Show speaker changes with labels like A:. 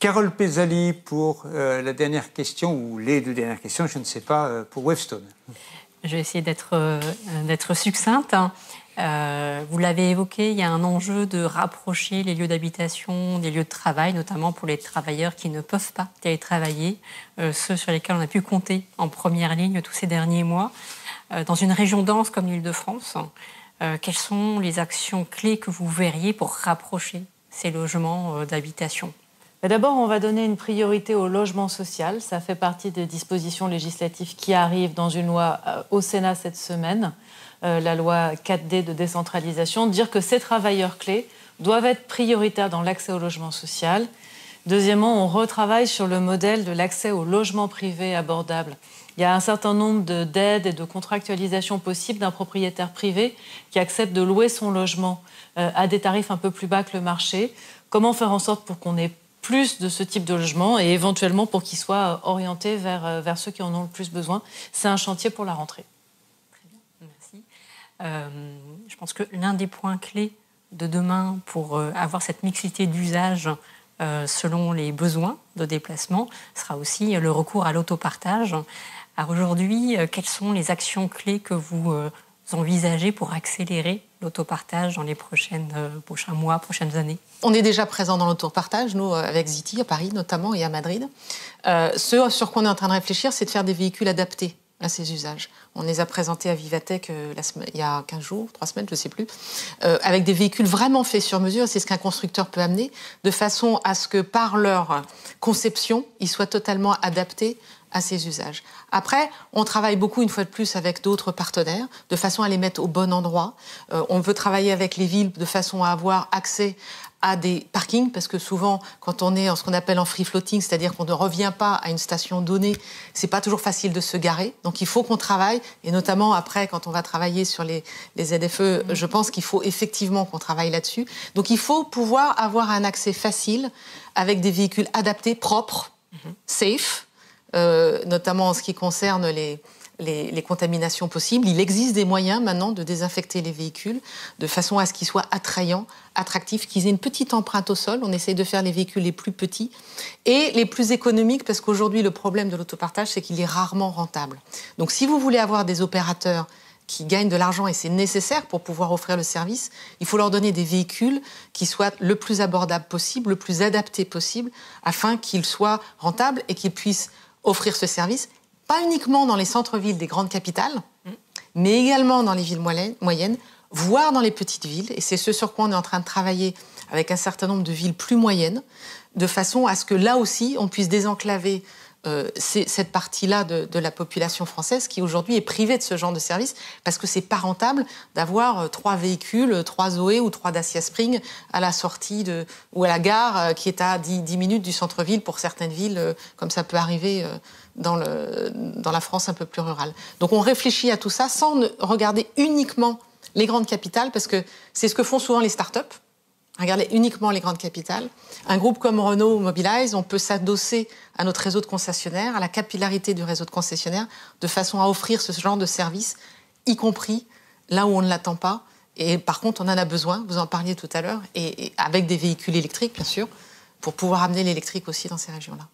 A: Carole Pézali pour la dernière question, ou les deux dernières questions, je ne sais pas, pour Wavestone.
B: Je vais essayer d'être succincte. Vous l'avez évoqué, il y a un enjeu de rapprocher les lieux d'habitation des lieux de travail, notamment pour les travailleurs qui ne peuvent pas télétravailler, ceux sur lesquels on a pu compter en première ligne tous ces derniers mois. Dans une région dense comme l'Île-de-France, quelles sont les actions clés que vous verriez pour rapprocher ces logements d'habitation ?
C: D'abord, on va donner une priorité au logement social. Ça fait partie des dispositions législatives qui arrivent dans une loi au Sénat cette semaine, la loi 4D de décentralisation, dire que ces travailleurs clés doivent être prioritaires dans l'accès au logement social. Deuxièmement, on retravaille sur le modèle de l'accès au logement privé abordable. Il y a un certain nombre d'aides et de contractualisations possibles d'un propriétaire privé qui accepte de louer son logement à des tarifs un peu plus bas que le marché. Comment faire en sorte pour qu'on ait plus de ce type de logement et éventuellement pour qu'ils soient orientés vers ceux qui en ont le plus besoin. C'est un chantier pour la rentrée.
B: Très bien, merci. Je pense que l'un des points clés de demain pour avoir cette mixité d'usage selon les besoins de déplacement sera aussi le recours à l'autopartage. Alors aujourd'hui, quelles sont les actions clés que vous envisagez pour accélérer l'autopartage dans les prochains mois, prochaines années?
D: On est déjà présent dans l'autopartage, nous, avec Zity, à Paris notamment, et à Madrid. Ce sur quoi on est en train de réfléchir, c'est de faire des véhicules adaptés à ces usages. On les a présentés à Vivatech il y a 15 jours, 3 semaines, je ne sais plus, avec des véhicules vraiment faits sur mesure. C'est ce qu'un constructeur peut amener, de façon à ce que, par leur conception, ils soient totalement adaptés à ces usages. Après, on travaille beaucoup, une fois de plus, avec d'autres partenaires, de façon à les mettre au bon endroit. On veut travailler avec les villes de façon à avoir accès à des parkings, parce que souvent, quand on est en ce qu'on appelle en free floating, c'est-à-dire qu'on ne revient pas à une station donnée, c'est pas toujours facile de se garer. Donc il faut qu'on travaille, et notamment après, quand on va travailler sur les ZFE, je pense qu'il faut effectivement qu'on travaille là-dessus. Donc il faut pouvoir avoir un accès facile avec des véhicules adaptés, propres, safe, notamment en ce qui concerne les contaminations possibles. Il existe des moyens maintenant de désinfecter les véhicules de façon à ce qu'ils soient attrayants, attractifs, qu'ils aient une petite empreinte au sol. On essaye de faire les véhicules les plus petits et les plus économiques, parce qu'aujourd'hui, le problème de l'autopartage, c'est qu'il est rarement rentable. Donc si vous voulez avoir des opérateurs qui gagnent de l'argent, et c'est nécessaire pour pouvoir offrir le service, il faut leur donner des véhicules qui soient le plus abordables possible, le plus adaptés possible, afin qu'ils soient rentables et qu'ils puissent offrir ce service, pas uniquement dans les centres-villes des grandes capitales, mais également dans les villes moyennes, voire dans les petites villes. Et c'est ce sur quoi on est en train de travailler avec un certain nombre de villes plus moyennes, de façon à ce que là aussi, on puisse désenclaver cette partie-là de la population française qui aujourd'hui est privée de ce genre de service parce que c'est pas rentable d'avoir 3 véhicules, 3 Zoé ou 3 Dacia Spring à la sortie ou à la gare qui est à 10 minutes du centre-ville pour certaines villes, comme ça peut arriver dans la France un peu plus rurale. Donc on réfléchit à tout ça sans regarder uniquement les grandes capitales, parce que c'est ce que font souvent les start-up. Regardez uniquement les grandes capitales. Un groupe comme Renault ou Mobilize, on peut s'adosser à notre réseau de concessionnaires, à la capillarité du réseau de concessionnaires, de façon à offrir ce genre de service, y compris là où on ne l'attend pas. Et par contre, on en a besoin, vous en parliez tout à l'heure, et avec des véhicules électriques, bien sûr, pour pouvoir amener l'électrique aussi dans ces régions-là.